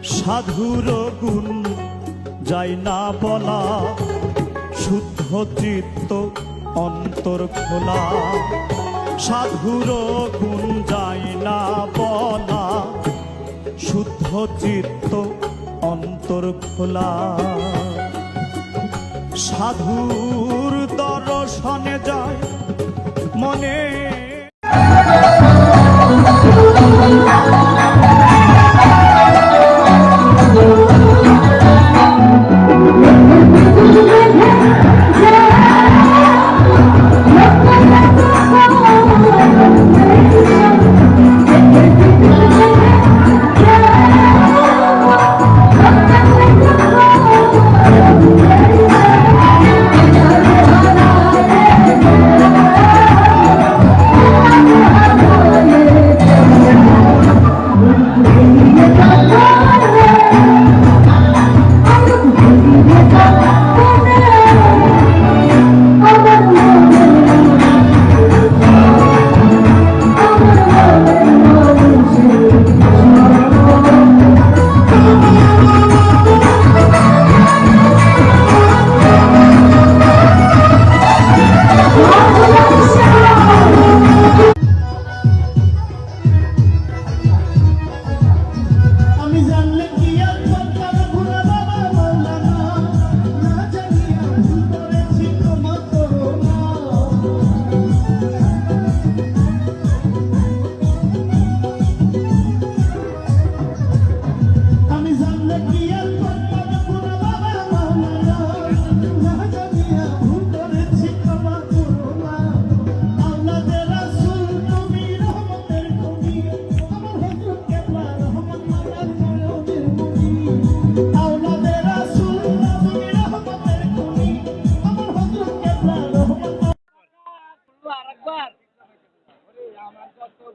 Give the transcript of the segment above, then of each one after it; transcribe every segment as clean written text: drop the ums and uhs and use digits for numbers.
সাধুর গুণ যাই না বলা, শুদ্ধ চিত্ত অন্তর খোলা। সাধুর গুণ যাই না বলা, শুদ্ধ চিত্ত অন্তর খোলা। সাধুর দর্শনে যায় মনে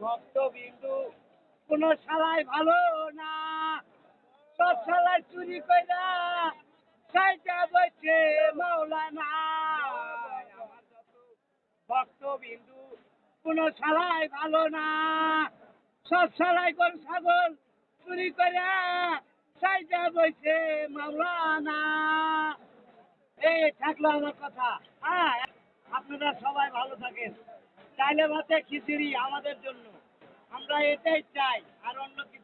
ভক্তবিন্দু কোন শালাই ভালো না, সব শালাই চুরি কইরা সাইটা বইছে মাওলানা। আমার যত ভক্তবিন্দু কোন শালাই ভালো না, সব শালাই কোন ছাগল চুরি কইরা সাইটা বইছে মাওলানা। এই থাকলো আমার কথা। হ্যাঁ, আপনারা সবাই ভালো থাকেন। চাইলে ভাতে খিচুড়ি আমাদের জন্য, আমরা এটাই চাই, আর অন্য কিছু